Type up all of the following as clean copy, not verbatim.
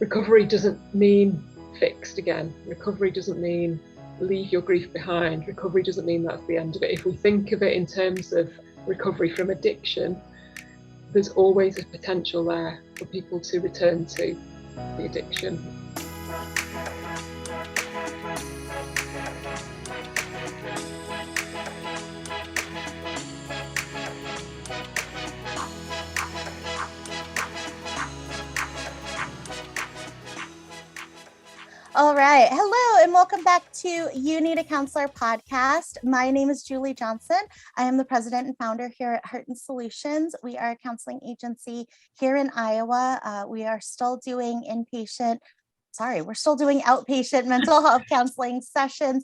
recovery doesn't mean fixed again. Recovery doesn't mean leave your grief behind. Recovery doesn't mean that's the end of it. If we think of it in terms of recovery from addiction, there's always a potential there for people to return to the addiction. All right. Hello, and welcome back to You Need a Counselor podcast. My name is Julie Johnson. I am the president and founder here at Hastings Solutions. We are a counseling agency here in Iowa. We are still doing outpatient mental health counseling sessions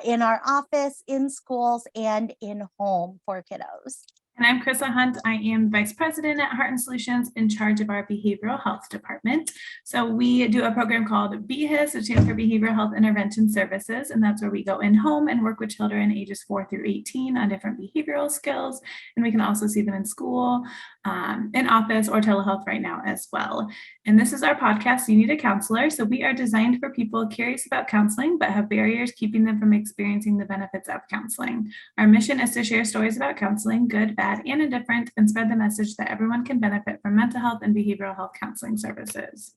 in our office, in schools, and in home for kiddos. And I'm Chrissa Hunt. I am Vice President at Hastings Solutions in charge of our behavioral health department. So we do a program called BHIS, which stands for Behavioral Health Intervention Services. And that's where we go in home and work with children ages 4 through 18 on different behavioral skills. And we can also see them in school, in office, or telehealth right now as well. And this is our podcast, You Need a Counselor. So we are designed for people curious about counseling, but have barriers keeping them from experiencing the benefits of counseling. Our mission is to share stories about counseling, good, bad, and indifferent, and spread the message that everyone can benefit from mental health and behavioral health counseling services.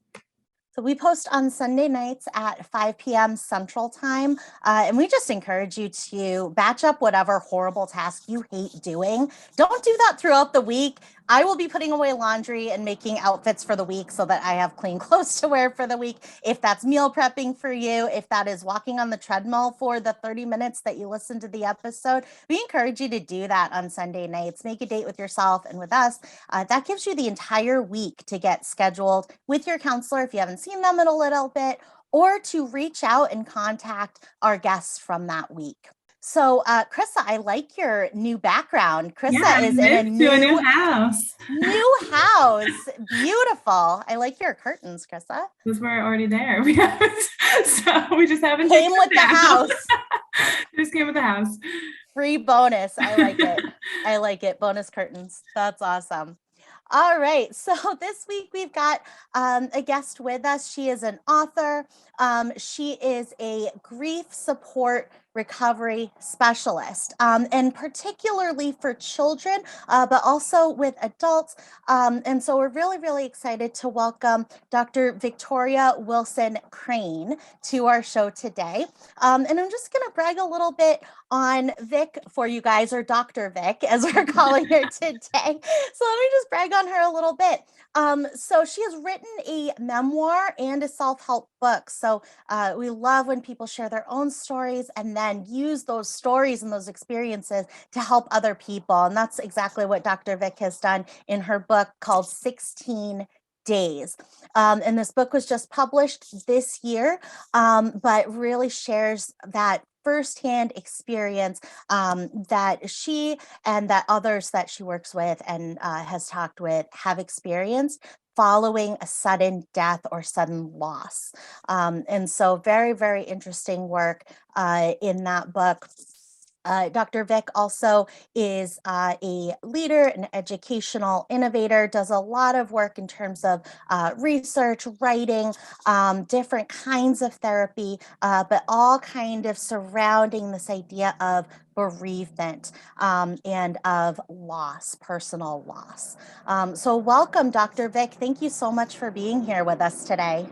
So we post on Sunday nights at 5 p.m. Central Time, and we just encourage you to batch up whatever horrible task you hate doing. Don't do that throughout the week. I will be putting away laundry and making outfits for the week so that I have clean clothes to wear for the week. If that's meal prepping for you, if that is walking on the treadmill for the 30 minutes that you listen to the episode, we encourage you to do that on Sunday nights. Make a date with yourself and with us. That gives you the entire week to get scheduled with your counselor if you haven't seen them in a little bit, or to reach out and contact our guests from that week. So, Chrissa, I like your new background. Chrissa is in a new house. New house. Beautiful. I like your curtains, Chrissa. Because we're already there. So we just haven't came with the house. Just came with the house. Free bonus. I like it. I like it. Bonus curtains. That's awesome. All right. So this week we've got a guest with us. She is an author. She is a grief support recovery specialist, and particularly for children, but also with adults. And so we're really, really excited to welcome Dr. Victoria Wilson Crane to our show today. And I'm just going to brag a little bit on Vic for you guys, or Dr. Vic, as we're calling her today. So let me just brag on her a little bit. So she has written a memoir and a self-help book. So we love when people share their own stories and then use those stories and those experiences to help other people. And that's exactly what Dr. Vic has done in her book called 16 Days. And this book was just published this year, but really shares that firsthand experience that she and that others that she works with and has talked with have experienced following a sudden death or sudden loss. And so very, very interesting work in that book. Dr. Vic also is a leader, an educational innovator, does a lot of work in terms of research, writing, different kinds of therapy, but all kind of surrounding this idea of bereavement and of loss, personal loss. So welcome, Dr. Vic. Thank you so much for being here with us today.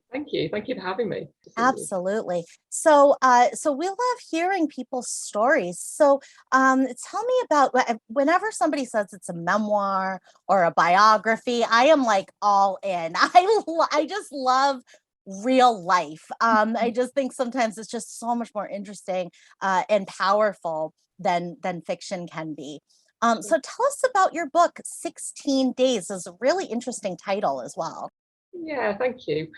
Thank you. Thank you for having me. Absolutely. So we love hearing people's stories. So tell me about, whenever somebody says it's a memoir or a biography, I am like all in. I just love real life. I just think sometimes it's just so much more interesting and powerful than fiction can be. So tell us about your book, 16 Days. Is a really interesting title as well. Yeah, thank you.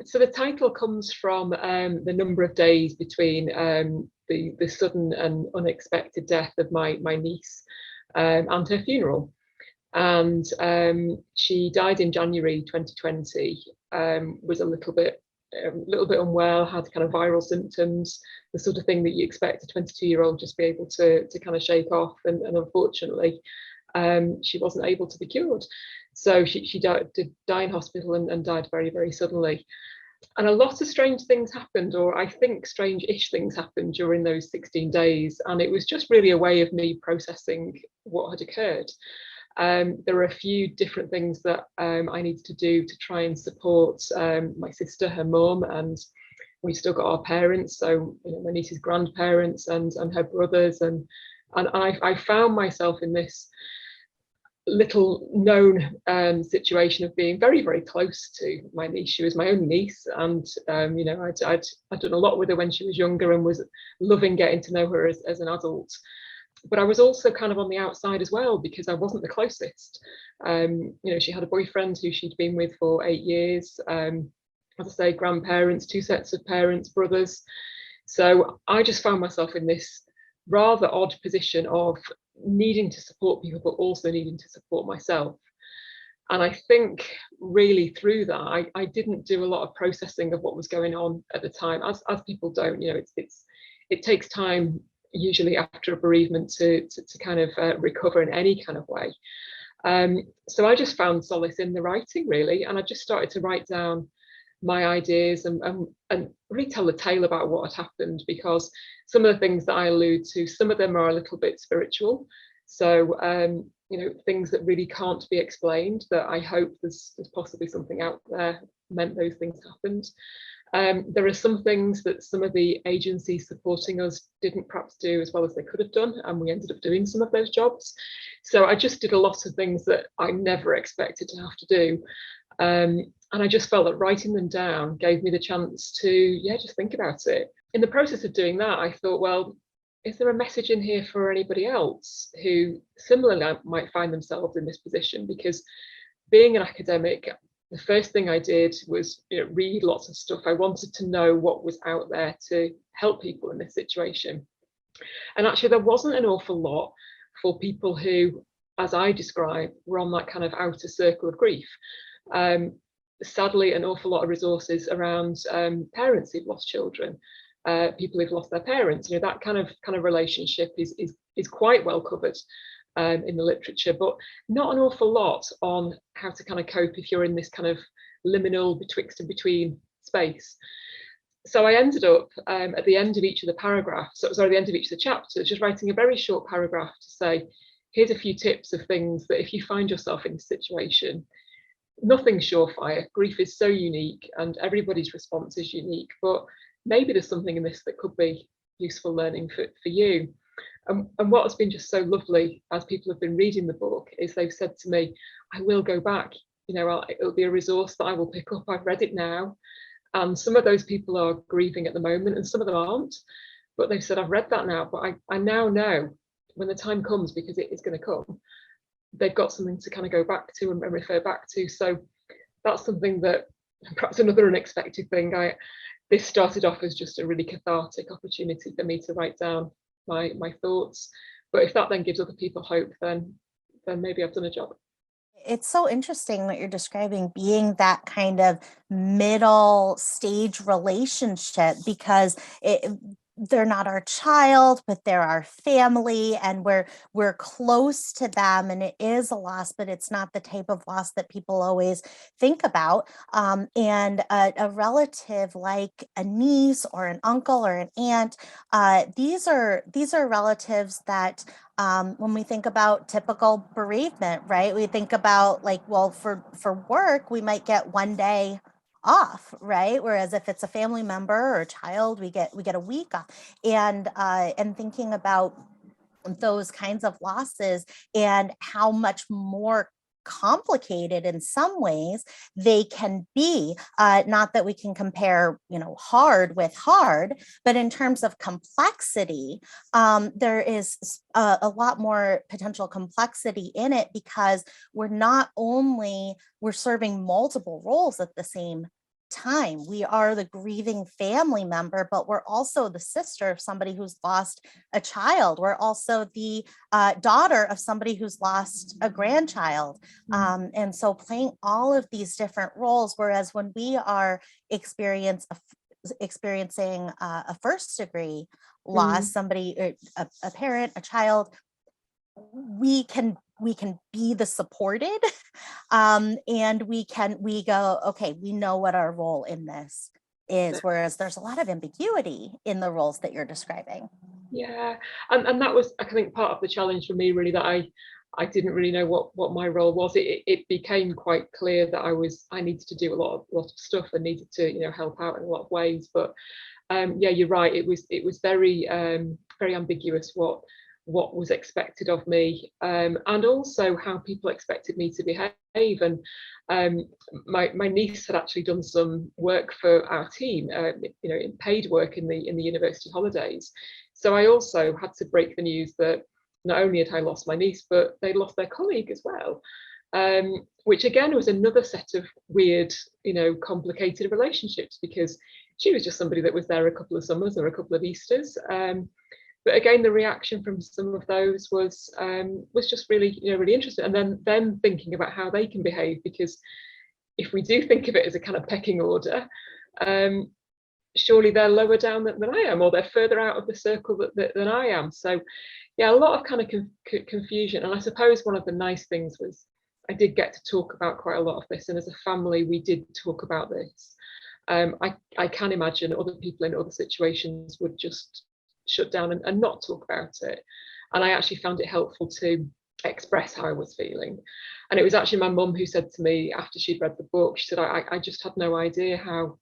So the title comes from the number of days between the sudden and unexpected death of my niece and her funeral. And she died in January 2020, was a little bit unwell, had kind of viral symptoms, the sort of thing that you expect a 22-year-old just be able to kind of shake off. And unfortunately, she wasn't able to be cured. So she did die in hospital and died very, very suddenly. And a lot of strange things happened, or I think strange-ish things happened during those 16 days. And it was just really a way of me processing what had occurred. There were a few different things that I needed to do to try and support my sister, her mum, and we still got our parents, so my niece's grandparents and her brothers, and I found myself in this little known situation of being very, very close to my niece. She was my only niece, and I'd done a lot with her when she was younger and was loving getting to know her as an adult. But I was also kind of on the outside as well, because I wasn't the closest. She had a boyfriend who she'd been with for 8 years. As I say, grandparents, 2 sets of parents, brothers. So I just found myself in this rather odd position of needing to support people, but also needing to support myself. And I think really through that, I didn't do a lot of processing of what was going on at the time, as people don't. It takes time, usually after a bereavement, to kind of recover in any kind of way. So I just found solace in the writing, really, and I just started to write down my ideas and really tell a tale about what had happened, because some of the things that I allude to, some of them are a little bit spiritual. So things that really can't be explained, that I hope there's possibly something out there meant those things happened. There are some things that some of the agencies supporting us didn't perhaps do as well as they could have done, and we ended up doing some of those jobs. So I just did a lot of things that I never expected to have to do. And I just felt that writing them down gave me the chance to, just think about it. In the process of doing that, I thought, well, is there a message in here for anybody else who similarly might find themselves in this position? Because being an academic, the first thing I did was read lots of stuff. I wanted to know what was out there to help people in this situation. And actually, there wasn't an awful lot for people who, as I describe, were on that kind of outer circle of grief. Sadly, an awful lot of resources around parents who've lost children, people who've lost their parents. That kind of relationship is quite well covered in the literature, but not an awful lot on how to kind of cope if you're in this kind of liminal betwixt and between space. So I ended up at the end of each of the paragraphs, at the end of each of the chapters, just writing a very short paragraph to say, here's a few tips of things that if you find yourself in this situation, nothing's surefire. Grief is so unique and everybody's response is unique, but maybe there's something in this that could be useful learning for you. And what has been just so lovely as people have been reading the book is they've said to me, I will go back, it'll be a resource that I will pick up. I've read it now. And some of those people are grieving at the moment and some of them aren't, but they've said, I've read that now, but I now know when the time comes, because it is going to come, they've got something to kind of go back to and refer back to. So that's something that, perhaps another unexpected thing, this started off as just a really cathartic opportunity for me to write down my thoughts. But if that then gives other people hope, then maybe I've done a job. It's so interesting what you're describing, being that kind of middle stage relationship, because they're not our child, but they're our family, and we're close to them, and it is a loss, but it's not the type of loss that people always think about. And a relative like a niece or an uncle or an aunt, these are relatives that when we think about typical bereavement, right? We think about for work, we might get one day off, right? Whereas if it's a family member or a child, we get a week off. And thinking about those kinds of losses and how much more complicated in some ways they can be, not that we can compare hard with hard, but in terms of complexity, there is a lot more potential complexity in it, because we're serving multiple roles at the same time. We are the grieving family member, but we're also the sister of somebody who's lost a child. We're also the daughter of somebody who's lost a grandchild. And so playing all of these different roles, whereas when we are experiencing a first degree loss, somebody, a parent, a child, we can be the supported, and we go, okay, we know what our role in this is, whereas there's a lot of ambiguity in the roles that you're describing. Yeah, and that was, I think, part of the challenge for me, really, that I didn't really know what my role was. It became quite clear that I needed to do a lot of stuff and needed to, you know, help out in a lot of ways. But yeah, you're right. It was very very ambiguous what was expected of me, and also how people expected me to behave. And my niece had actually done some work for our team, you know, in paid work in the university holidays. So I also had to break the news that not only had I lost my niece, but they'd lost their colleague as well, which again was another set of weird, you know, complicated relationships, because she was just somebody that was there a couple of summers or a couple of Easters. But again, the reaction from some of those was just really, you know, really interesting. And then them thinking about how they can behave, because if we do think of it as a kind of pecking order, surely they're lower down than I am, or they're further out of the circle than I am. So yeah, a lot of kind of confusion. And I suppose one of the nice things was I did get to talk about quite a lot of this, and as a family we did talk about this. I can imagine other people in other situations would just shut down and not talk about it, and I actually found it helpful to express how I was feeling. And it was actually my mum who said to me after she'd read the book, she said, I just had no idea how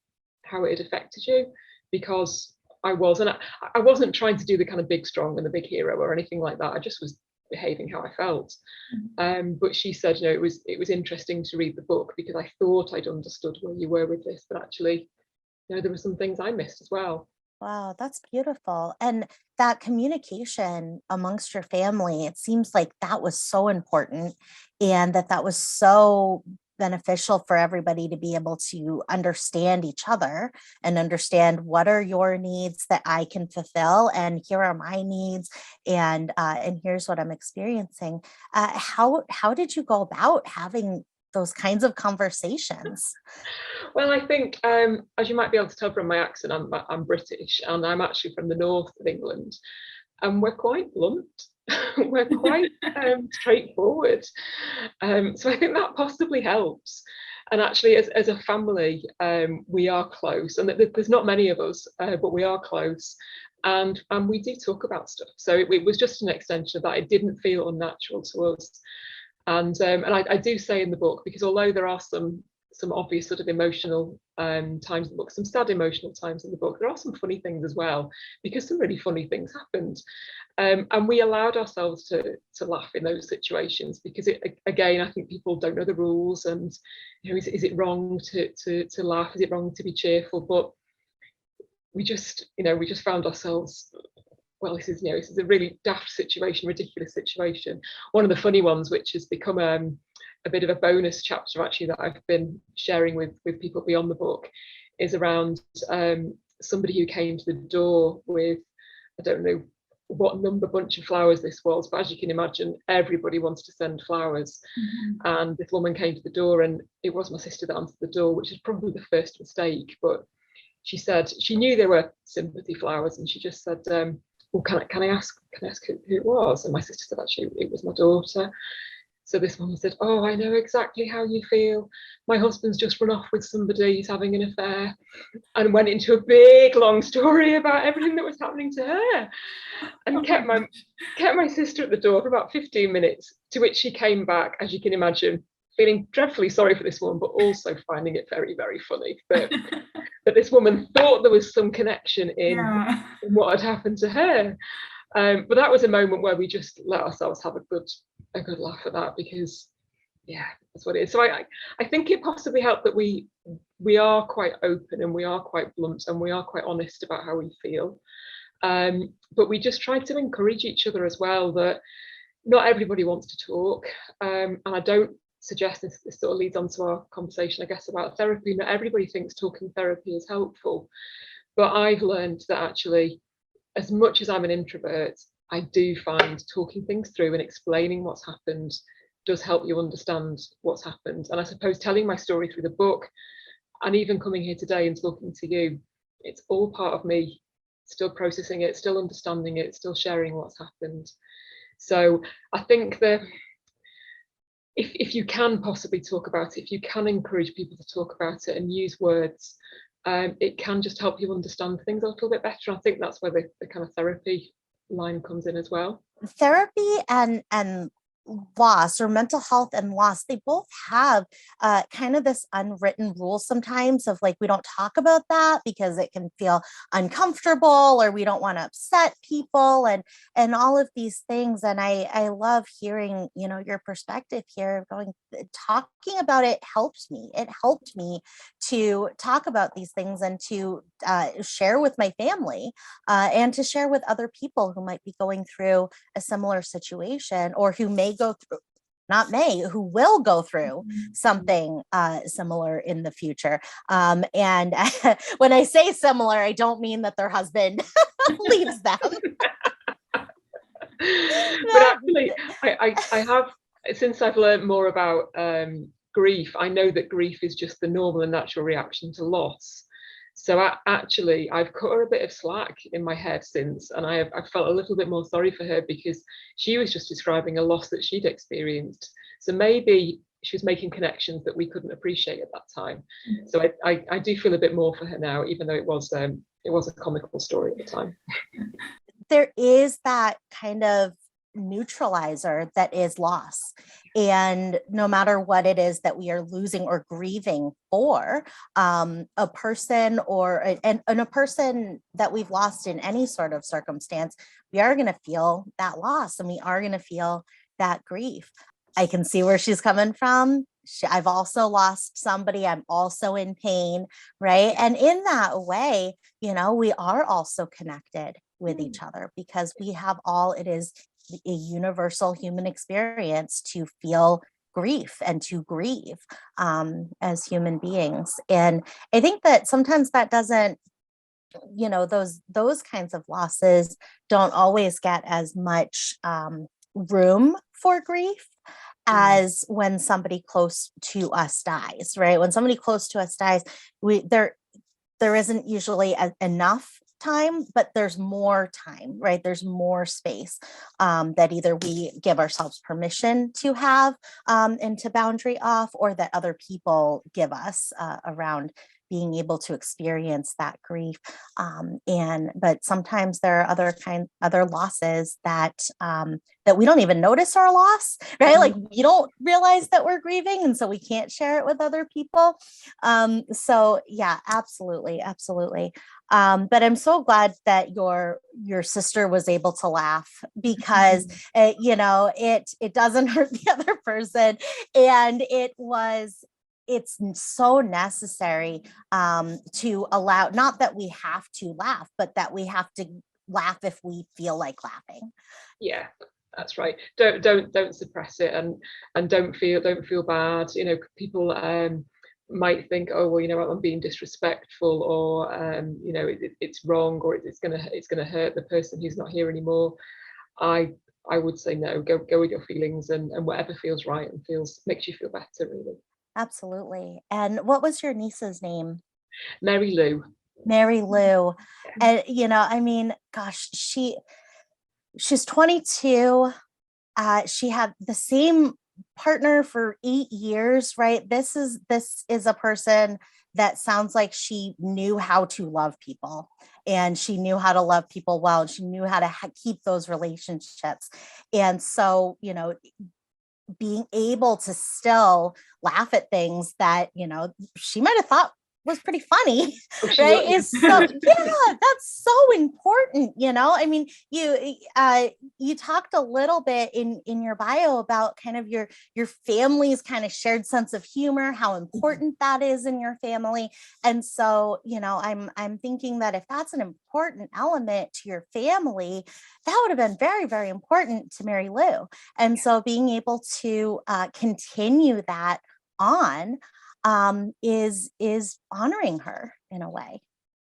it had affected you, because I wasn't trying to do the kind of big strong and the big hero or anything like that. I just was behaving how I felt. But she said, you know, it was interesting to read the book, because I thought I'd understood where you were with this, but actually, you know, there were some things I missed as well. Wow, that's beautiful. And that communication amongst your family, it seems like that was so important, and that was so beneficial for everybody to be able to understand each other and understand what are your needs that I can fulfill, and here are my needs, and here's what I'm experiencing. How did you go about having those kinds of conversations? Well, I think, as you might be able to tell from my accent, I'm British, and I'm actually from the north of England, and we're quite blunt. We're quite straightforward. So I think that possibly helps. And actually, as a family, we are close, and there's not many of us, but we are close, and we do talk about stuff. So it was just an extension of that. It didn't feel unnatural to us. And I do say in the book, because although there are some obvious sort of emotional times in the book, some sad emotional times in the book, there are some funny things as well, because some really funny things happened. And we allowed ourselves to laugh in those situations, because again, I think people don't know the rules, and you know, is it wrong to laugh? Is it wrong to be cheerful? But we just found ourselves, well, this is a really daft situation, ridiculous situation. One of the funny ones, which has become a bit of a bonus chapter actually that I've been sharing with people beyond the book, is around somebody who came to the door with, I don't know what number bunch of flowers this was, but as you can imagine, everybody wants to send flowers. And this woman came to the door, and it was my sister that answered the door, which is probably the first mistake. But she said she knew they were sympathy flowers, and she just said, well, can I ask who it was? And my sister said, actually, it was my daughter. So this woman said, oh, I know exactly how you feel. My husband's just run off with somebody, he's having an affair, and went into a big long story about everything that was happening to her, and kept my sister at the door for about 15 minutes, to which she came back, as you can imagine, feeling dreadfully sorry for this woman, but also finding it very, very funny that this woman thought there was some connection in what had happened to her. But that was a moment where we just let ourselves have a good laugh at that, because yeah, that's what it is. So I think it possibly helped that we are quite open, and we are quite blunt, and we are quite honest about how we feel. But we just tried to encourage each other as well, that not everybody wants to talk. And I don't suggest this sort of leads on to our conversation, I guess, about therapy. Not everybody thinks talking therapy is helpful. But I've learned that actually, as much as I'm an introvert, I do find talking things through and explaining what's happened does help you understand what's happened. And I suppose telling my story through the book, and even coming here today and talking to you, it's all part of me still processing it, still understanding it, still sharing what's happened. So I think if you can possibly talk about it, if you can encourage people to talk about it and use words, it can just help you understand things a little bit better. I think that's where the kind of therapy line comes in as well. Therapy and loss, or mental health and loss, they both have kind of this unwritten rule sometimes of like, we don't talk about that because it can feel uncomfortable, or we don't want to upset people, and all of these things. And I love hearing, you know, your perspective here. Talking about it helped me. It helped me to talk about these things and to share with my family, and to share with other people who might be going through a similar situation, or who who will go through something similar in the future. And when I say similar, I don't mean that their husband leaves them. But actually, I have, since I've learned more about grief, I know that grief is just the normal and natural reaction to loss. So I've cut her a bit of slack in my head since, and I felt a little bit more sorry for her, because she was just describing a loss that she'd experienced. So maybe she was making connections that we couldn't appreciate at that time. So I do feel a bit more for her now, even though it was a comical story at the time. There is that kind of neutralizer that is loss, and no matter what it is that we are losing or grieving for, a person and a person that we've lost in any sort of circumstance, we are going to feel that loss, and we are going to feel that grief. I can see where she's coming from. I've also lost somebody. I'm also in pain, right? And in that way, you know, we are also connected with each other, because we have it is a universal human experience to feel grief and to grieve as human beings. And I think that sometimes that doesn't, you know, those kinds of losses don't always get as much room for grief as when somebody close to us dies, right? When somebody close to us dies, there isn't usually enough time, but there's more time, right? There's more space that either we give ourselves permission to have and to boundary off, or that other people give us around being able to experience that grief. But sometimes there are other losses that we don't even notice our loss, right? Like, we don't realize that we're grieving, and so we can't share it with other people. So yeah, absolutely. But I'm so glad that your sister was able to laugh, because you know, it doesn't hurt the other person, and it's so necessary to allow, not that we have to laugh, but that we have to laugh if we feel like laughing. Yeah, that's right. Don't suppress it, and don't feel bad. You know, people might think, oh well, you know, I'm being disrespectful, or you know, it's wrong, or it's gonna hurt the person who's not here anymore. I would say no. Go with your feelings, and whatever feels right and makes you feel better, really. Absolutely. And what was your niece's name? Mary Lou. Mary Lou. And you know, I mean, gosh, she's 22. She had the same partner for 8 years, right? This is a person that sounds like she knew how to love people, and she knew how to love people well, and she knew how to keep those relationships. And so, you know, being able to still laugh at things that, you know, she might have thought was pretty funny, right? Is so, yeah, that's so important. You know, I mean, you talked a little bit in your bio about kind of your family's kind of shared sense of humor, how important that is in your family. And so, you know, I'm thinking that if that's an important element to your family, that would have been very, very important to Mary Lou. And so being able to continue that on is honoring her in a way.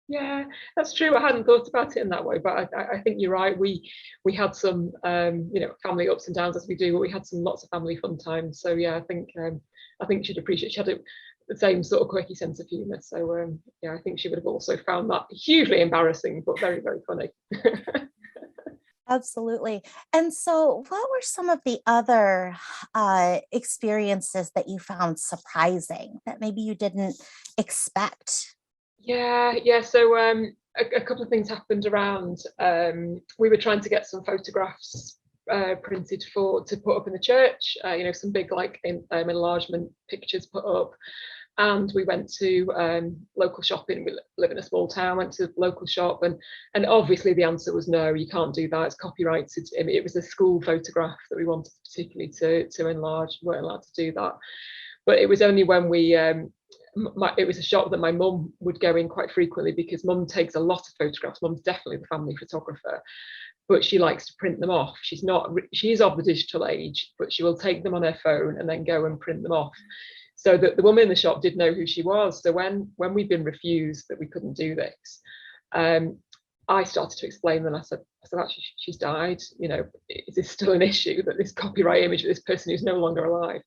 Yeah, that's true. I hadn't thought about it in that way, but I think you're right. We had some you know, family ups and downs, as we do, but we had lots of family fun times. So yeah, I think she'd appreciate. She had the same sort of quirky sense of humour. So yeah, I think she would have also found that hugely embarrassing, but very, very funny. Absolutely. And so, what were some of the other experiences that you found surprising that maybe you didn't expect? Yeah. So a couple of things happened around. We were trying to get some photographs printed to put up in the church. Some big enlargement pictures put up. And we went to local shopping. We live in a small town. Went to the local shop, and obviously the answer was no. You can't do that. It's copyrighted. It was a school photograph that we wanted particularly to enlarge. We weren't allowed to do that. But it was only when we it was a shop that my mum would go in quite frequently, because mum takes a lot of photographs. Mum's definitely the family photographer, but she likes to print them off. She's of the digital age, but she will take them on her phone and then go and print them off. So that the woman in the shop did know who she was. So when we'd been refused that we couldn't do this, I started to explain. Then I said actually she's died. Is this still an issue, that this copyright image of this person who's no longer alive?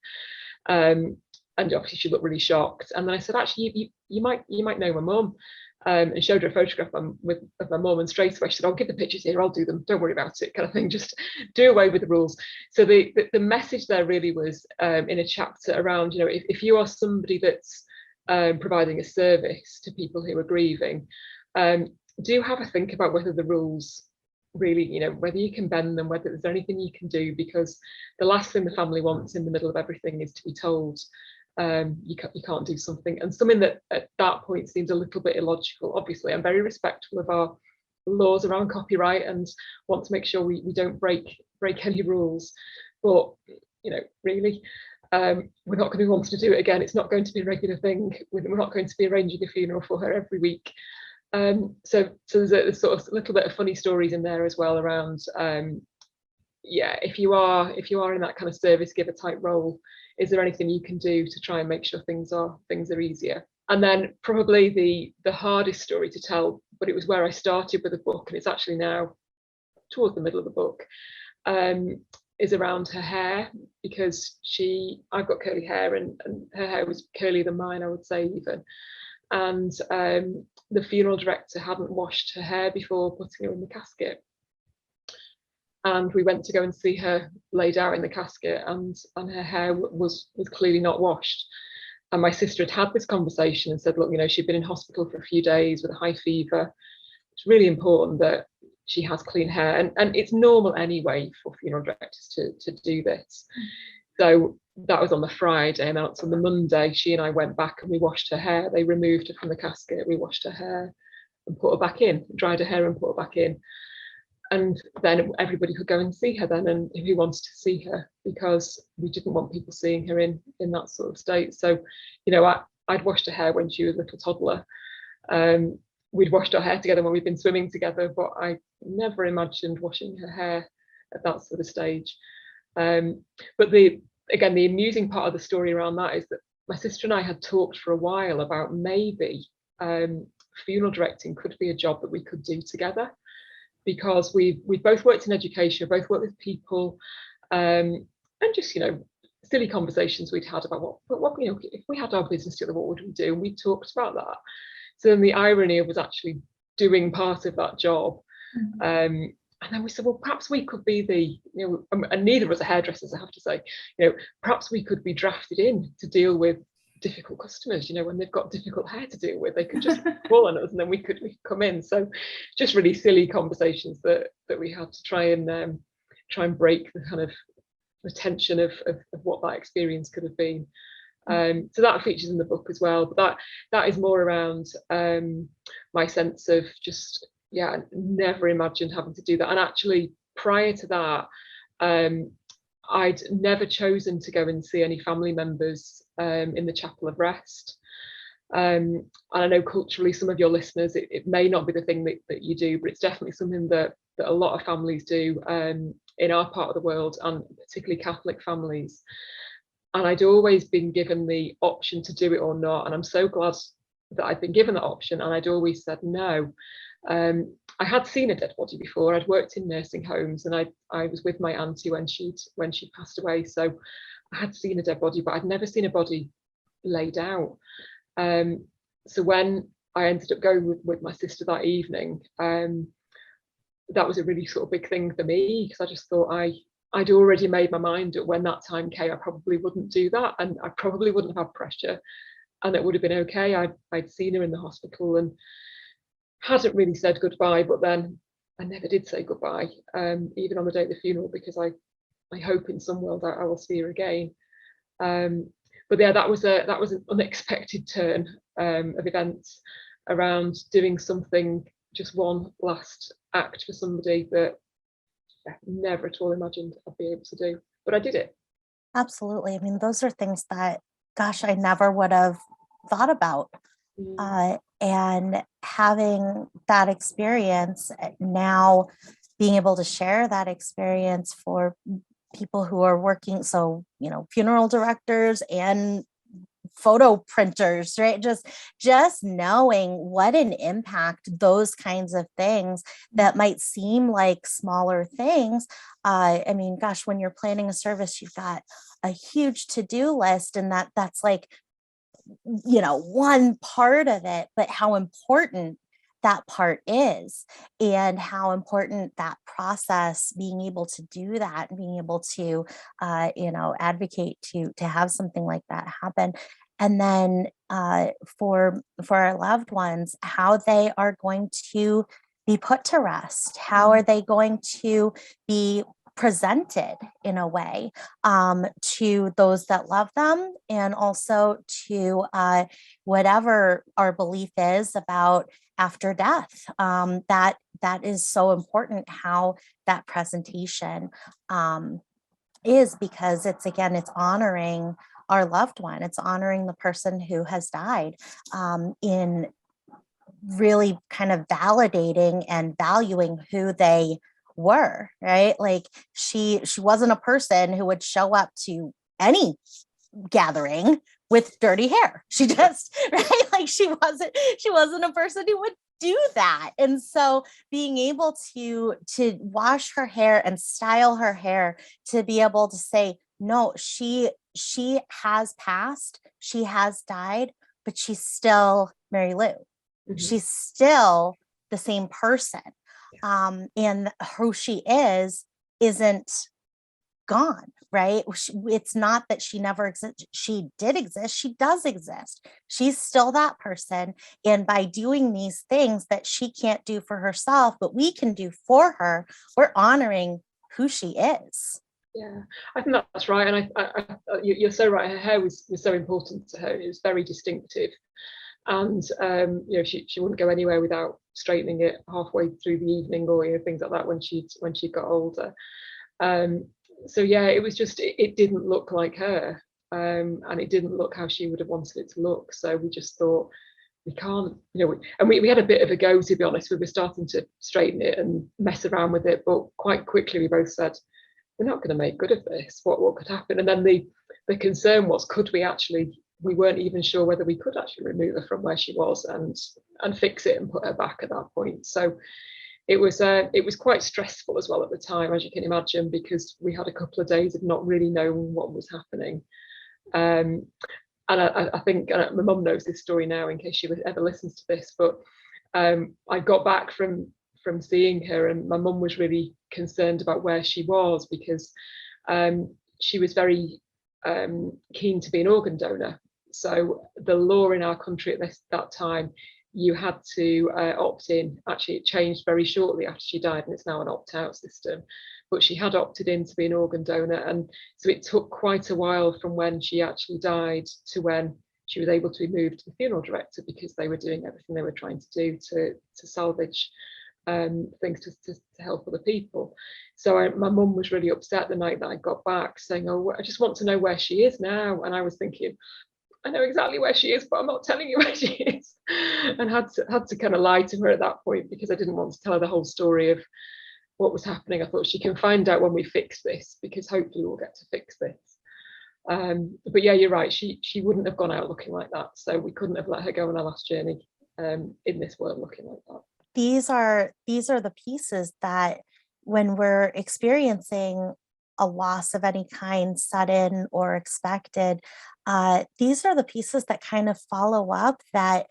And obviously she looked really shocked. And then I said, actually, you might know my mum. And showed her a photograph of my mum, and straight away she said, I'll give the pictures here, I'll do them, don't worry about it, kind of thing, just do away with the rules. So the message there really was in a chapter around, if you are somebody that's providing a service to people who are grieving, do have a think about whether the rules really, whether you can bend them, whether there's anything you can do, because the last thing the family wants in the middle of everything is to be told you can't do something, and something that at that point seems a little bit illogical. Obviously, I'm very respectful of our laws around copyright and want to make sure we don't break any rules, but really, we're not going to want to do it again. It's not going to be a regular thing. We're not going to be arranging a funeral for her every week. So there's a sort of little bit of funny stories in there as well around if you are in that kind of service giver type role, is there anything you can do to try and make sure things are easier? And then probably the hardest story to tell, but it was where I started with the book, and it's actually now towards the middle of the book, is around her hair, because I've got curly hair, and her hair was curlier than mine, I would say, even. And the funeral director hadn't washed her hair before putting her in the casket. And we went to go and see her laid out in the casket, and her hair was clearly not washed. And my sister had this conversation and said, look, she'd been in hospital for a few days with a high fever. It's really important that she has clean hair, and it's normal anyway for funeral directors to do this. So that was on the Friday, and on the Monday she and I went back and we washed her hair. They removed her from the casket, we washed her hair and put her back in, dried her hair and put her back in. And then everybody could go and see her then, and who wanted to see her, because we didn't want people seeing her in that sort of state. So I'd washed her hair when she was a little toddler. We'd washed our hair together when we'd been swimming together, but I never imagined washing her hair at that sort of stage. But the amusing part of the story around that is that my sister and I had talked for a while about maybe funeral directing could be a job that we could do together, because we both worked in education, both worked with people, and just silly conversations we'd had about what if we had our business together, what would we do? And we talked about that. So then the irony of was actually doing part of that job. And then we said, well, perhaps we could be and neither of us are hairdressers, I have to say, perhaps we could be drafted in to deal with difficult customers, when they've got difficult hair to deal with, they could just call on us and then we could come in. So just really silly conversations that we had to try and break the kind of the tension of what that experience could have been. So that features in the book as well, but that is more around my sense of just never imagined having to do that. And actually prior to that, I'd never chosen to go and see any family members in the Chapel of Rest. And I know culturally some of your listeners, it may not be the thing that you do, but it's definitely something that a lot of families do in our part of the world, and particularly Catholic families. And I'd always been given the option to do it or not, and I'm so glad that I'd been given that option, and I'd always said no. I had seen a dead body before. I'd worked in nursing homes, and I was with my auntie when she'd passed away, so I had seen a dead body, but I'd never seen a body laid out. So when I ended up going with my sister that evening, that was a really sort of big thing for me, because I just thought I'd already made my mind that when that time came, I probably wouldn't do that, and I probably wouldn't have pressure, and it would have been okay. I'd seen her in the hospital and hadn't really said goodbye, but then I never did say goodbye, even on the day of the funeral, because I hope in some world I will see her again. But yeah, that was an unexpected turn of events around doing something, just one last act for somebody that I never at all imagined I'd be able to do, but I did it. Absolutely. I mean, those are things that, gosh, I never would have thought about. And having that experience now, being able to share that experience for people who are working, so, you know, funeral directors and photo printers, right? Just knowing what an impact those kinds of things that might seem like smaller things. I mean, gosh, when you're planning a service, you've got a huge to-do list, and that's like, you know, one part of it, but how important that part is, and how important that process, being able to do that, and being able to you know, advocate to have something like that happen. And then for our loved ones, how they are going to be put to rest, how are they going to be presented in a way to those that love them, and also to whatever our belief is about after death. That is so important, how that presentation is, because it's, again, it's honoring our loved one, it's honoring the person who has died, in really kind of validating and valuing who they were, right? Like she wasn't a person who would show up to any gathering with dirty hair. She just, right? Like she wasn't a person who would do that. And so being able to wash her hair and style her hair, to be able to say, no, she has passed, she has died, but she's still Mary Lou. She's still the same person. And who she isn't gone, right? It's not that she never existed. She did exist. She does exist. She's still that person. And by doing these things that she can't do for herself, but we can do for her, we're honoring who she is. Yeah, I think that's right. And you're so right. Her hair was so important to her. It was very distinctive. And you know, she wouldn't go anywhere without straightening it halfway through the evening, or, you know, things like that when she got older. So yeah, it was just, it didn't look like her, and it didn't look how she would have wanted it to look. So we just thought, we can't, you know, and we had a bit of a go, to be honest. We were starting to straighten it and mess around with it, but quite quickly we both said, we're not going to make good of this. What could happen? And then the concern was, could we actually, we weren't even sure whether we could actually remove her from where she was and fix it and put her back at that point. So it was quite stressful as well at the time, as you can imagine, because we had a couple of days of not really knowing what was happening. And I think my mum knows this story now, in case she ever listens to this, but I got back from seeing her, and my mum was really concerned about where she was, because she was very keen to be an organ donor. So the law in our country at that time, you had to opt in. Actually, it changed very shortly after she died, and it's now an opt-out system. But she had opted in to be an organ donor, and so it took quite a while from when she actually died to when she was able to be moved to the funeral director, because they were doing everything they were trying to do to salvage things to help other people. So my mum was really upset the night that I got back, saying, oh, I just want to know where she is now. And I was thinking, I know exactly where she is, but I'm not telling you where she is. And had to kind of lie to her at that point, because I didn't want to tell her the whole story of what was happening. I thought, she can find out when we fix this, because hopefully we'll get to fix this. But yeah, you're right, she wouldn't have gone out looking like that, so we couldn't have let her go on her last journey in this world looking like that. These are the pieces that, when we're experiencing a loss of any kind, sudden or expected, these are the pieces that kind of follow up, that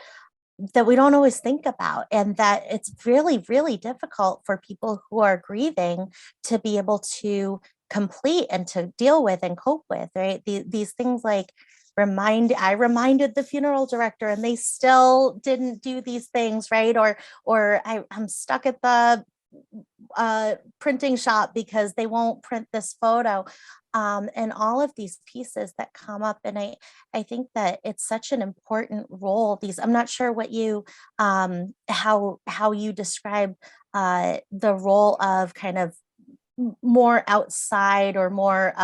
that we don't always think about, and that it's really, really difficult for people who are grieving to be able to complete and to deal with and cope with, right? These things like I reminded the funeral director and they still didn't do these things, right? Or I'm stuck at the printing shop because they won't print this photo. And all of these pieces that come up. And I think that it's such an important role. I'm not sure what you, how you describe the role of kind of more outside or more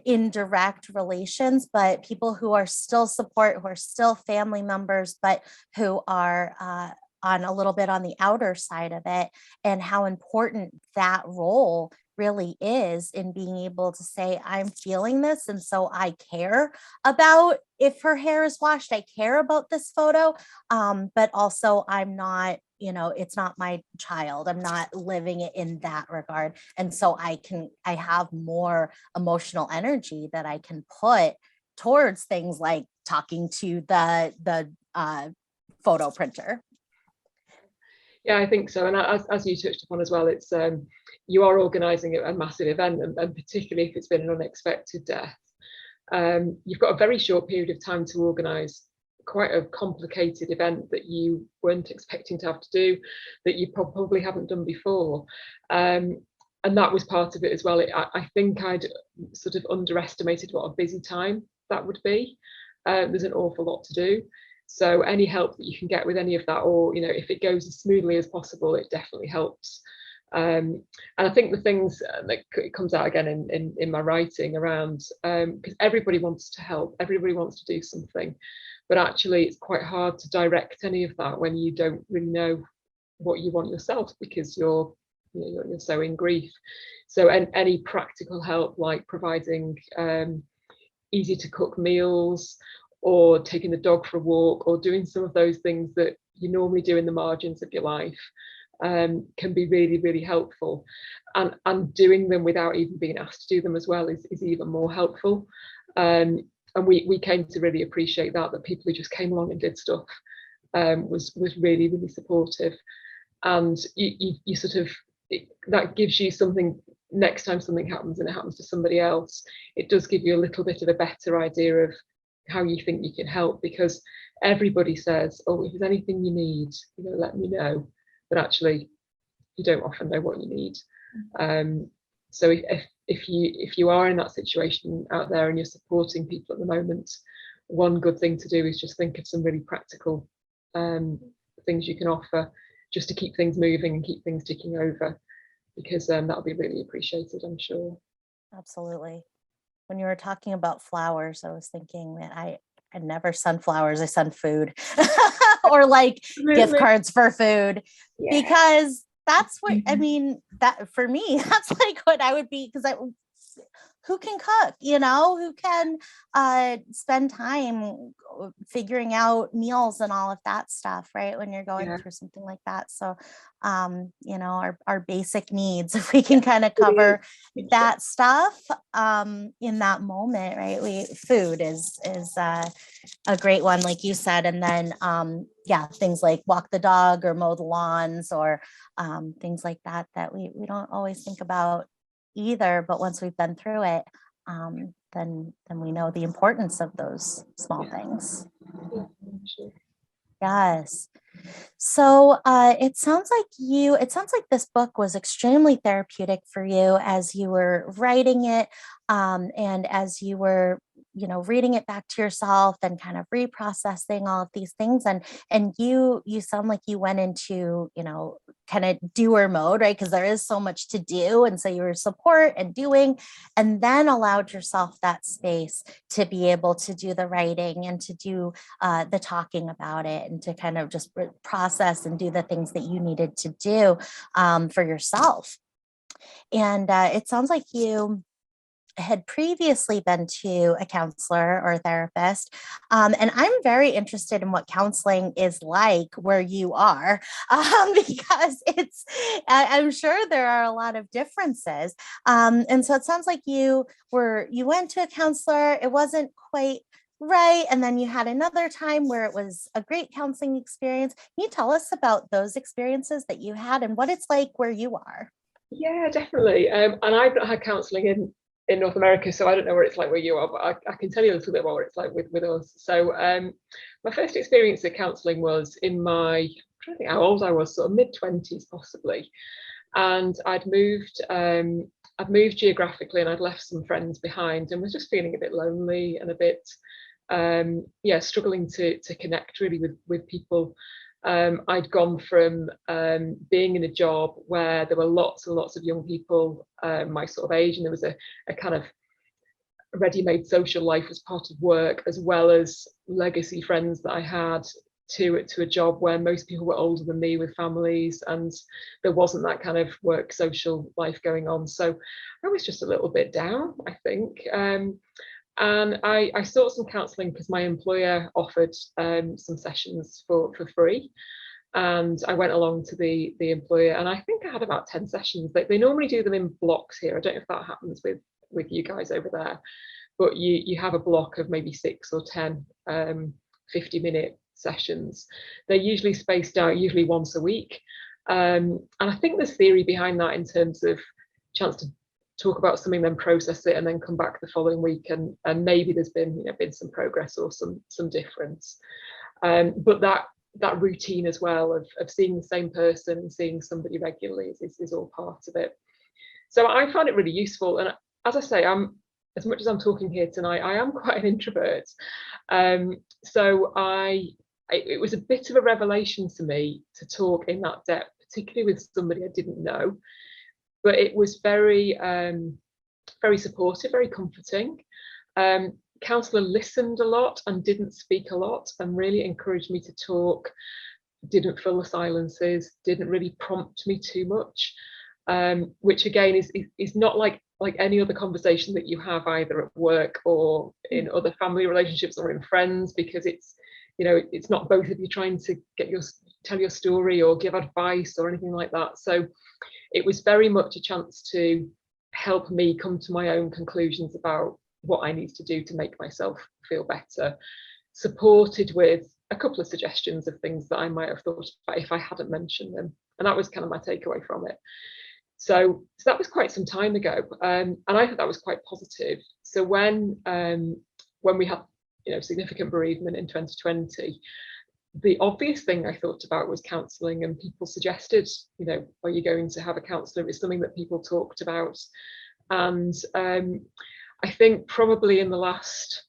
indirect relations, but people who are still support, who are still family members, but who are on a little bit on the outer side of it, and how important that role really is in being able to say, I'm feeling this, and so I care about if her hair is washed, I care about this photo, but also I'm not, it's not my child, I'm not living it in that regard, and so I have more emotional energy that I can put towards things like talking to the photo printer. Yeah, I think so. And as you touched upon as well, it's you are organising a massive event, and particularly if it's been an unexpected death, you've got a very short period of time to organise quite a complicated event that you weren't expecting to have to do, that you probably haven't done before. And that was part of it as well. I think I'd sort of underestimated what a busy time that would be. There's an awful lot to do. So any help that you can get with any of that, or if it goes as smoothly as possible, it definitely helps. And I think the things that it comes out again in my writing around, because everybody wants to help, everybody wants to do something, but actually it's quite hard to direct any of that when you don't really know what you want yourself, because you're so in grief. So any practical help, like providing easy to cook meals, or taking the dog for a walk, or doing some of those things that you normally do in the margins of your life, can be really, really helpful. And doing them without even being asked to do them as well is even more helpful. And we came to really appreciate that people who just came along and did stuff was really, really supportive. And you sort of, that gives you something, next time something happens and it happens to somebody else, it does give you a little bit of a better idea of how you think you can help, because everybody says, oh, if there's anything you need, let me know, but actually you don't often know what you need. So if you are in that situation out there and you're supporting people at the moment, one good thing to do is just think of some really practical things you can offer, just to keep things moving and keep things ticking over, because that'll be really appreciated, I'm sure. Absolutely. When you were talking about flowers, I was thinking that I never send flowers, I send food or like gift cards for food, because that's what, I mean, that for me, that's like what I would be, because who can cook, who can spend time figuring out meals and all of that stuff, right? When you're going through something like that. So, our basic needs, if we can kind of cover that stuff in that moment, right? Food is a great one, like you said. And then, things like walk the dog or mow the lawns, or things like that we don't always think about either, but once we've been through it, then we know the importance of those small things. Sure. Yes. So it sounds like this book was extremely therapeutic for you as you were writing it, and as you were reading it back to yourself and kind of reprocessing all of these things, and you sound like you went into kind of doer mode, right? Because there is so much to do, and so you were support and doing, and then allowed yourself that space to be able to do the writing and to do the talking about it, and to kind of just process and do the things that you needed to do for yourself. And it sounds like you had previously been to a counselor or a therapist. And I'm very interested in what counseling is like where you are, because I'm sure there are a lot of differences. And so it sounds like you went to a counselor. It wasn't quite Right. And then you had another time where it was a great counseling experience. Can you tell us about those experiences that you had and what it's like where you are? Yeah, definitely. And I've not had counselling in North America, so I don't know what it's like where you are, but I can tell you a little bit about what it's like with us. So my first experience of counselling was in my, I'm trying to think how old I was, sort of mid-20s possibly. And I'd moved geographically and I'd left some friends behind and was just feeling a bit lonely and a bit struggling to connect really with people. I'd gone from being in a job where there were lots and lots of young people my sort of age, and there was a kind of ready-made social life as part of work, as well as legacy friends that I had, to a job where most people were older than me with families, and there wasn't that kind of work social life going on. So I was just a little bit down, I think. And I sought some counselling because my employer offered some sessions for free. And I went along to the employer, and I think I had about 10 sessions. They normally do them in blocks here. I don't know if that happens with you guys over there, but you have a block of maybe 6 or 10 50-minute sessions. They're usually spaced out, usually once a week. And I think there's theory behind that in terms of chance to talk about something, then process it, and then come back the following week, and maybe there's been some progress or some difference. But that routine as well of seeing the same person and seeing somebody regularly is all part of it. So I found it really useful. And as I say, as much as I'm talking here tonight, I am quite an introvert. So it was a bit of a revelation to me to talk in that depth, particularly with somebody I didn't know. But it was very, very supportive, very comforting. Counsellor listened a lot and didn't speak a lot, and really encouraged me to talk, didn't fill the silences, didn't really prompt me too much, which again is not like any other conversation that you have either at work or in other family relationships or in friends, because it's not both of you trying to tell your story or give advice or anything like that. So it was very much a chance to help me come to my own conclusions about what I need to do to make myself feel better, supported with a couple of suggestions of things that I might have thought about if I hadn't mentioned them. And that was kind of my takeaway from it. So that was quite some time ago, and I thought that was quite positive. So when we had significant bereavement in 2020, the obvious thing I thought about was counselling, and people suggested, are you going to have a counsellor? It's something that people talked about. And I think probably in the last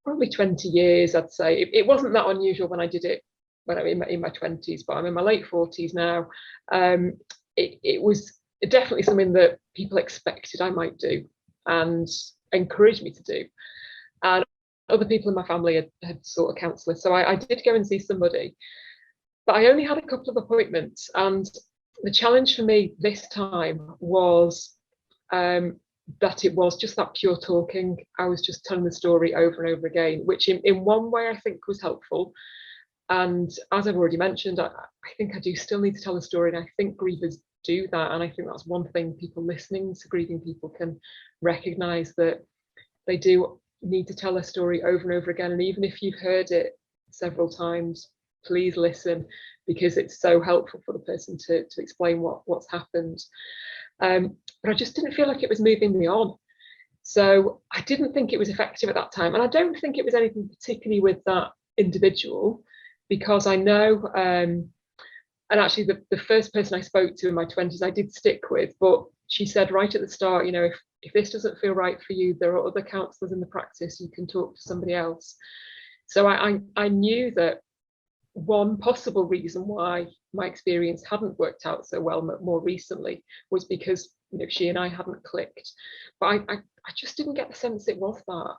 20 years, I'd say it wasn't that unusual when I did it when I was in my 20s, but I'm in my late 40s now. It was definitely something that people expected I might do and encouraged me to do. And other people in my family had sought a counsellor. So I did go and see somebody, but I only had a couple of appointments. And the challenge for me this time was that it was just that pure talking. I was just telling the story over and over again, which in one way I think was helpful. And as I've already mentioned, I think I do still need to tell the story, and I think grievers do that. And I think that's one thing people listening to grieving people can recognise, that they do need to tell their story over and over again. And even if you've heard it several times, please listen, because it's so helpful for the person to explain what's happened. But I just didn't feel like it was moving me on. So I didn't think it was effective at that time. And I don't think it was anything particularly with that individual, because I know, and actually the first person I spoke to in my 20s, I did stick with, but she said right at the start, if this doesn't feel right for you, there are other counsellors in the practice, you can talk to somebody else. So I knew that one possible reason why my experience hadn't worked out so well more recently was because she and I hadn't clicked. But I just didn't get the sense it was that.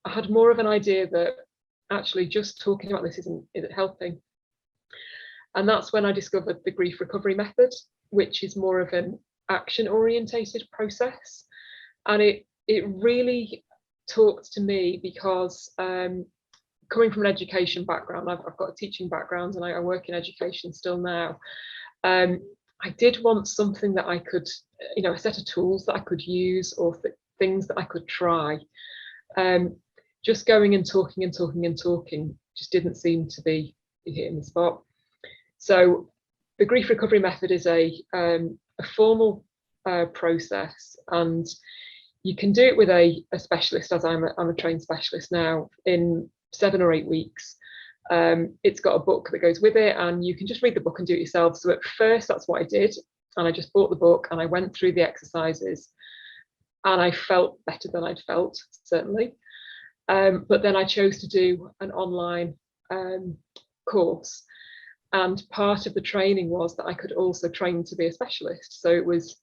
I had more of an idea that actually just talking about this isn't helping. And that's when I discovered the grief recovery method, which is more of an action orientated process. And it really talked to me because coming from an education background, I've got a teaching background and I work in education still now. I did want something that I could, a set of tools that I could use, or things that I could try. just going and talking and talking and talking just didn't seem to be hitting the spot. So the grief recovery method is a formal process, and you can do it with a specialist, as I'm a trained specialist now, in 7 or 8 weeks. It's got a book that goes with it, and you can just read the book and do it yourself. So at first, that's what I did, and I just bought the book and I went through the exercises, and I felt better than I'd felt, certainly. But then I chose to do an online course, and part of the training was that I could also train to be a specialist. So it was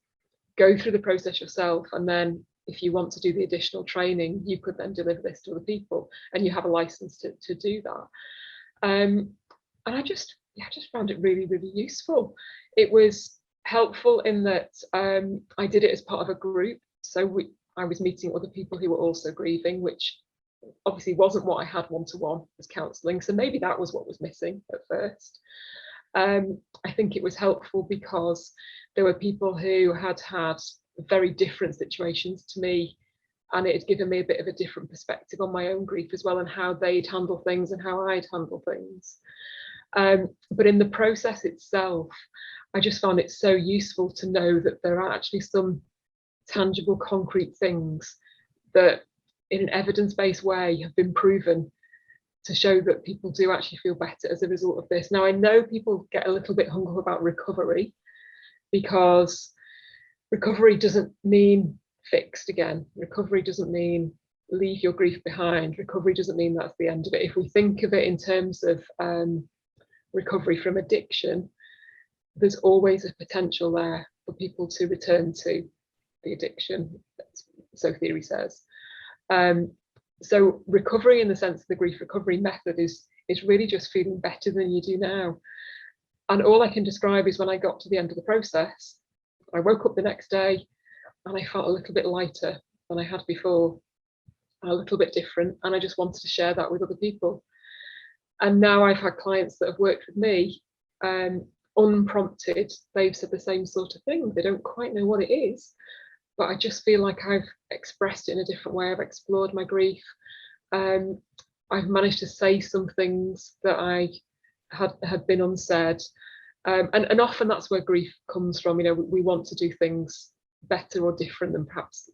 go through the process yourself, and then if you want to do the additional training, you could then deliver this to other people, and you have a license to do that. And I just found it really, really useful. It was helpful in that I did it as part of a group. So I was meeting other people who were also grieving, which obviously wasn't what I had one-to-one as counselling. So maybe that was what was missing at first. I think it was helpful because there were people who had very different situations to me, and it had given me a bit of a different perspective on my own grief as well, and how they'd handle things and how I'd handle things. But in the process itself, I just found it so useful to know that there are actually some tangible, concrete things that in an evidence-based way have been proven to show that people do actually feel better as a result of this. Now, I know people get a little bit hung up about recovery, because recovery doesn't mean fixed again. Recovery doesn't mean leave your grief behind. Recovery doesn't mean that's the end of it. If we think of it in terms of recovery from addiction, there's always a potential there for people to return to the addiction, so theory says. So recovery, in the sense of the grief recovery method, is really just feeling better than you do now. And all I can describe is when I got to the end of the process, I woke up the next day and I felt a little bit lighter than I had before, a little bit different, and I just wanted to share that with other people. And now I've had clients that have worked with me, unprompted, they've said the same sort of thing. They don't quite know what it is, but I just feel like I've expressed it in a different way. I've explored my grief. I've managed to say some things that I had been unsaid. And often that's where grief comes from. You know, we want to do things better or different than perhaps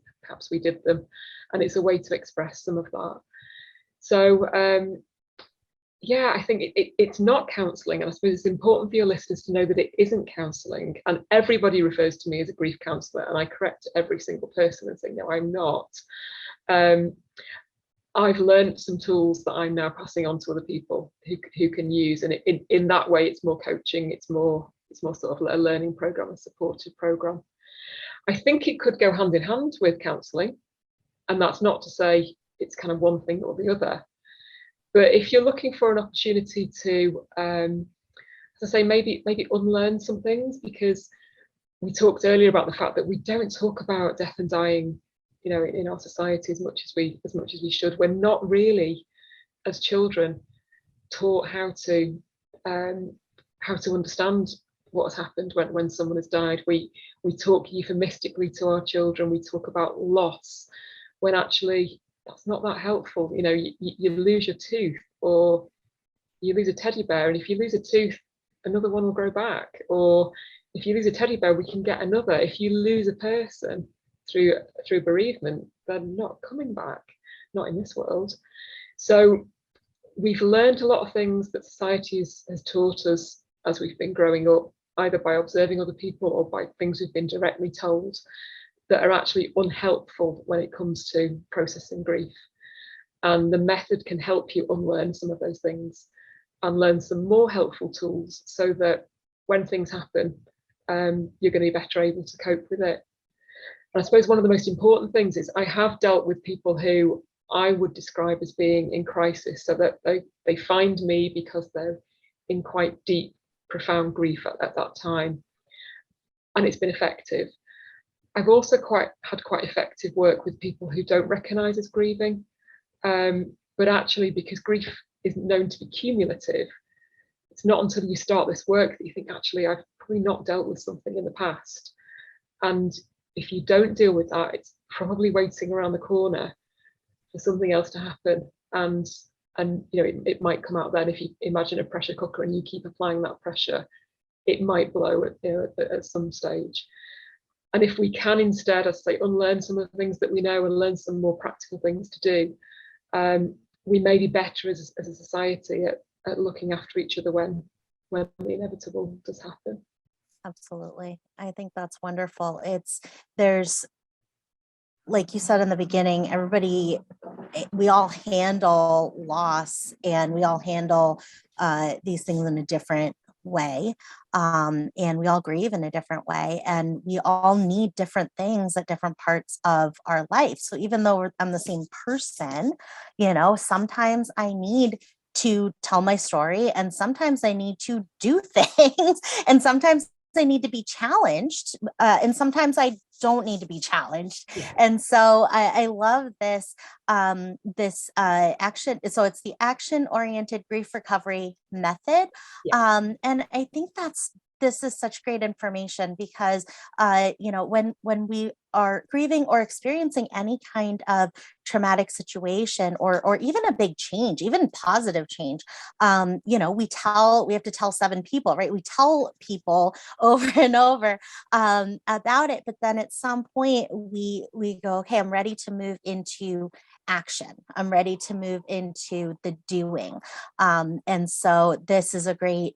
we did them, and it's a way to express some of that. So yeah, I think it's not counselling, and I suppose it's important for your listeners to know that it isn't counselling. And everybody refers to me as a grief counsellor, and I correct every single person and say, no, I'm not. I've learned some tools that I'm now passing on to other people who can use, and in that way, it's more coaching. It's more sort of a learning program, a supportive program. I think it could go hand in hand with counselling, and that's not to say it's kind of one thing or the other. But if you're looking for an opportunity to, as I say, maybe unlearn some things, because we talked earlier about the fact that we don't talk about death and dying, you know, in our society as much as we should. We're not really, as children, taught how to understand what has happened when someone has died. We talk euphemistically to our children. We talk about loss, when actually that's not that helpful. You know, you lose your tooth, or you lose a teddy bear, and if you lose a tooth, another one will grow back. Or if you lose a teddy bear, we can get another. If you lose a person through bereavement, they're not coming back, not in this world. So we've learned a lot of things that society has taught us as we've been growing up, either by observing other people or by things we've been directly told, that are actually unhelpful when it comes to processing grief. And the method can help you unlearn some of those things and learn some more helpful tools, so that when things happen, you're going to be better able to cope with it. And I suppose one of the most important things is I have dealt with people who I would describe as being in crisis, so that they find me because they're in quite deep, profound grief at that time, and it's been effective. I've also had quite effective work with people who don't recognise as grieving, but actually, because grief is known to be cumulative, it's not until you start this work that you think, actually, I've probably not dealt with something in the past. And if you don't deal with that, it's probably waiting around the corner for something else to happen and you know, it might come out then. If you imagine a pressure cooker and you keep applying that pressure, it might blow at some stage. And if we can instead, as I say, unlearn some of the things that we know and learn some more practical things to do, we may be better as a society at looking after each other when the inevitable does happen. Absolutely. I think that's wonderful. There's, like you said in the beginning, we all handle loss, and we all handle these things in a different way. And we all grieve in a different way, and we all need different things at different parts of our life. So even though I'm the same person, you know, sometimes I need to tell my story, and sometimes I need to do things, and sometimes I need to be challenged, and sometimes I don't need to be challenged. Yeah. And so I love this action. So it's the action-oriented grief recovery method. Yeah. And I think this is such great information, because you know, when we are grieving or experiencing any kind of traumatic situation, or even a big change, even positive change, you know, we have to tell 7 people, right? We tell people over and over about it, but then at some point we go, okay, I'm ready to move into action. I'm ready to move into the doing. And so this is a great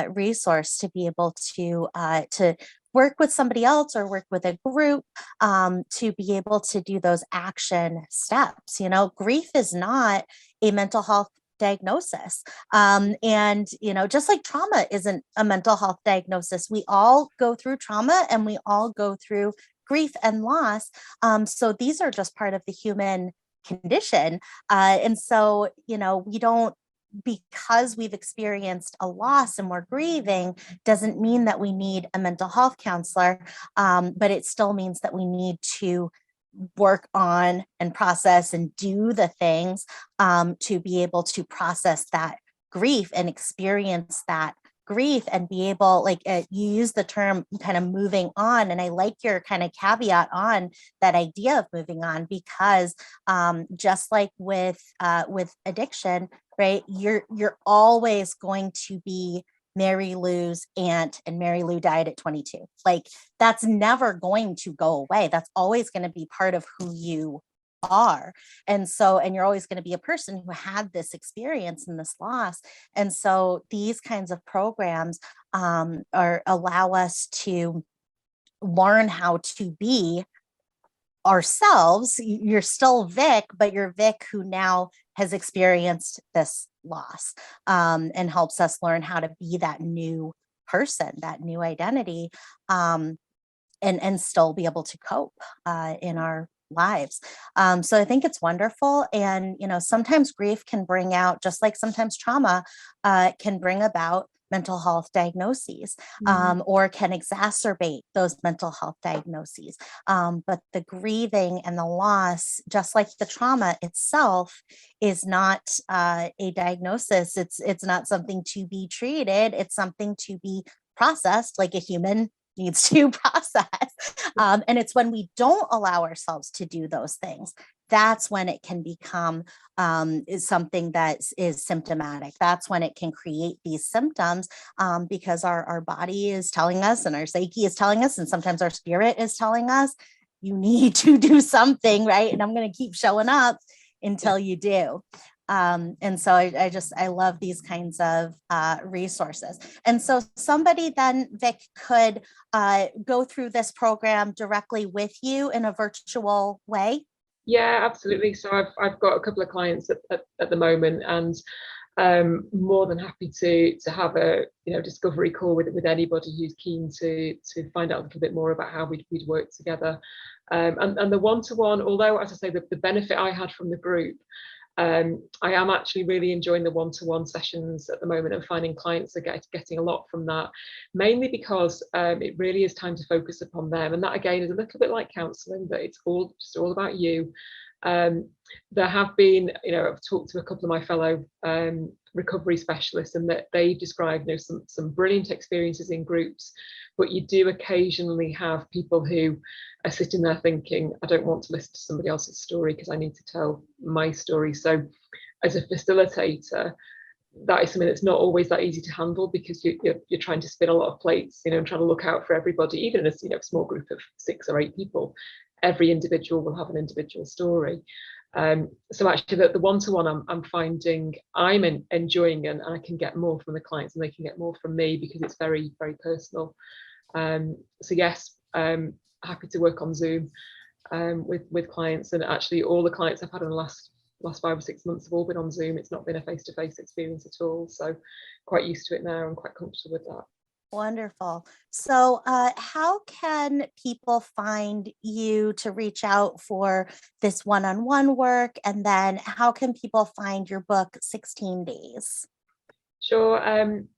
resource to be able to work with somebody else or work with a group, to be able to do those action steps. You know, grief is not a mental health diagnosis. And, you know, just like trauma isn't a mental health diagnosis, we all go through trauma, and we all go through grief and loss. So these are just part of the human condition. And so, you know, we don't, because we've experienced a loss and we're grieving, doesn't mean that we need a mental health counselor, but it still means that we need to work on and process and do the things to be able to process that grief and experience that grief, and be able, like you use the term kind of moving on, and I like your kind of caveat on that idea of moving on, because just like with addiction, right, you're always going to be Mary Lou's aunt, and Mary Lou died at 22. Like, that's never going to go away. That's always going to be part of who you are. And you're always going to be a person who had this experience and this loss. And so these kinds of programs allow us to learn how to be ourselves. You're still Vic, but you're Vic who now has experienced this loss, and helps us learn how to be that new person, that new identity, and still be able to cope in our lives. So I think it's wonderful. And, you know, sometimes grief can bring out, just like sometimes trauma can bring about mental health diagnoses, or can exacerbate those mental health diagnoses. But the grieving and the loss, just like the trauma itself, is not a diagnosis. It's not something to be treated. It's something to be processed, like a human needs to process. And it's when we don't allow ourselves to do those things, that's when it can become is something that is symptomatic. That's when it can create these symptoms, because our body is telling us, and our psyche is telling us, and sometimes our spirit is telling us, you need to do something, right? And I'm going to keep showing up until you do. And so I love these kinds of resources. And so somebody then, Vic, could go through this program directly with you in a virtual way. Yeah, absolutely. So I've got a couple of clients at the moment, and more than happy to have a discovery call with anybody who's keen to find out a little bit more about how we'd work together. And the one-to-one, although, as I say, the benefit I had from the group, I am actually really enjoying the one-to-one sessions at the moment, and finding clients are getting a lot from that, mainly because it really is time to focus upon them. And that, again, is a little bit like counselling, that it's all about you. There have been, I've talked to a couple of my fellow recovery specialists, and that they've described some brilliant experiences in groups, but you do occasionally have people who are sitting there thinking, I don't want to listen to somebody else's story because I need to tell my story. So as a facilitator, that is something that's not always that easy to handle, because you're trying to spin a lot of plates, and trying to look out for everybody. Even in a small group of 6 or 8 people, every individual will have an individual story. So actually the one-to-one I'm finding I'm enjoying, and I can get more from the clients and they can get more from me, because it's very, very personal. So yes, happy to work on Zoom with clients, and actually all the clients I've had in the last 5 or 6 months have all been on Zoom. It's not been a face-to-face experience at all, so quite used to it now and quite comfortable with that. Wonderful. So how can people find you to reach out for this one-on-one work? And then how can people find your book, 16 Days? Sure.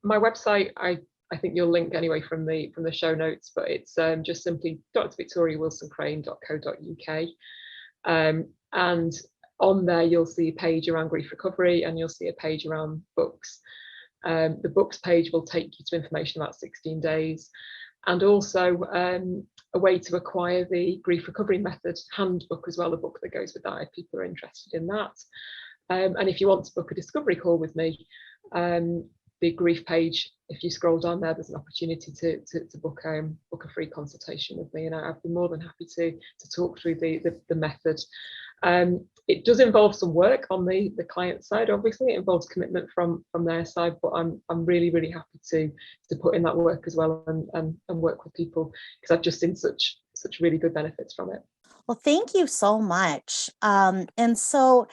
My website, I think you'll link anyway from the show notes, but it's just simply drvictoriawilsoncrane.co.uk. And on there, you'll see a page around grief recovery, and you'll see a page around books. The books page will take you to information about 16 days, and also a way to acquire the grief recovery method handbook as well, a book that goes with that if people are interested in that. And if you want to book a discovery call with me, the grief page, if you scroll down there, there's an opportunity to book a free consultation with me, and I'd be more than happy to talk through the method. It does involve some work on the client side. Obviously, it involves commitment from their side, but I'm really, really happy to put in that work as well, and work with people, because I've just seen such really good benefits from it. Well, thank you so much. And so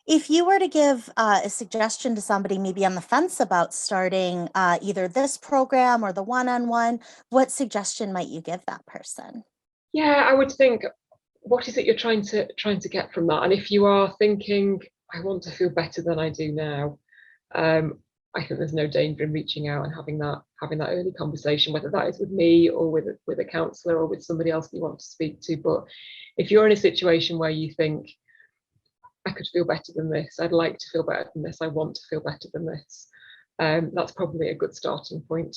if you were to give a suggestion to somebody maybe on the fence about starting either this program or the one-on-one, what suggestion might you give that person? Yeah, I would think, what is it you're trying to get from that? And if you are thinking, I want to feel better than I do now, I think there's no danger in reaching out and having that early conversation, whether that is with me or with a counsellor or with somebody else you want to speak to. But if you're in a situation where you think, I could feel better than this, I'd like to feel better than this, I want to feel better than this, that's probably a good starting point.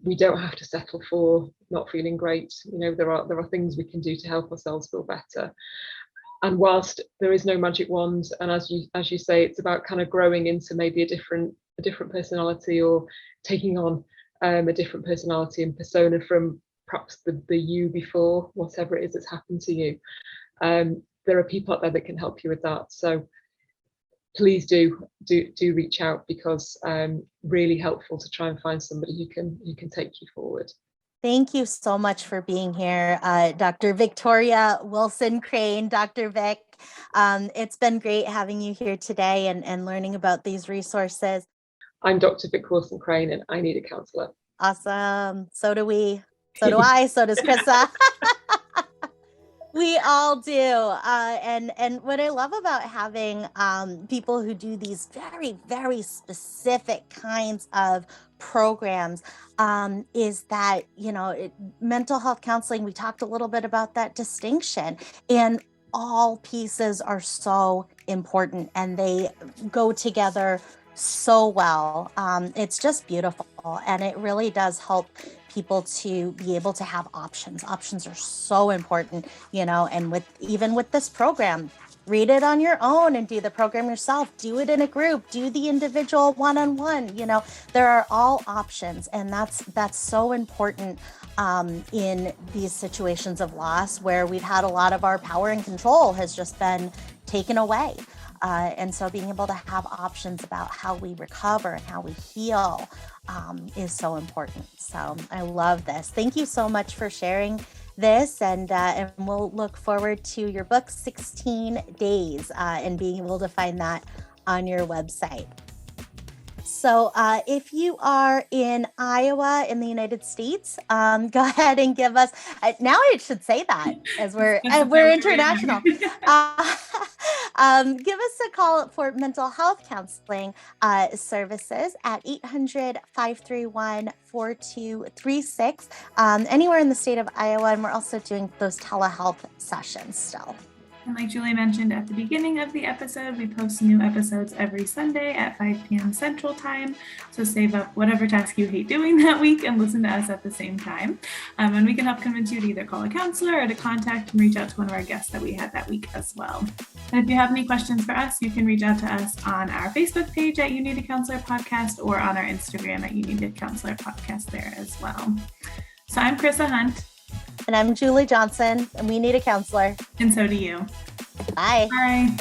We don't have to settle for not feeling great. There are things we can do to help ourselves feel better. And whilst there is no magic wand, and as you say, it's about kind of growing into maybe a different personality, or taking on a different personality and persona from perhaps the you before whatever it is that's happened to you. There are people out there that can help you with that. So please do reach out, because really helpful to try and find somebody who can take you forward. Thank you so much for being here, Dr. Victoria Wilson Crane, Dr. Vic. It's been great having you here today and learning about these resources. I'm Dr. Vic Wilson Crane, and I need a counsellor. Awesome. So do we. So do I. So does Chrissa. We all do. And what I love about having people who do these very, very specific kinds of programs is that, mental health counseling, we talked a little bit about that distinction, and all pieces are so important and they go together so well. It's just beautiful, and it really does help people to be able to have options. Options are so important, and even with this program, read it on your own and do the program yourself, do it in a group, do the individual one-on-one, there are all options. And that's so important in these situations of loss, where we've had a lot of our power and control has just been taken away. And so being able to have options about how we recover and how we heal is so important. So I love this. Thank you so much for sharing this, and we'll look forward to your book, 16 Days, and being able to find that on your website. So if you are in Iowa in the United States, go ahead and give us, now I should say that as we're international, give us a call for mental health counseling services at 800-531-4236, anywhere in the state of Iowa. And we're also doing those telehealth sessions still. And like Julie mentioned at the beginning of the episode, we post new episodes every Sunday at 5 p.m. Central Time. So save up whatever task you hate doing that week and listen to us at the same time. And we can help convince you to either call a counselor or to contact and reach out to one of our guests that we had that week as well. And if you have any questions for us, you can reach out to us on our Facebook page at You Need a Counselor Podcast or on our Instagram at You Need a Counselor Podcast there as well. So I'm Chrissa Hunt. And I'm Julie Johnson, and we need a counselor. And so do you. Bye. Bye.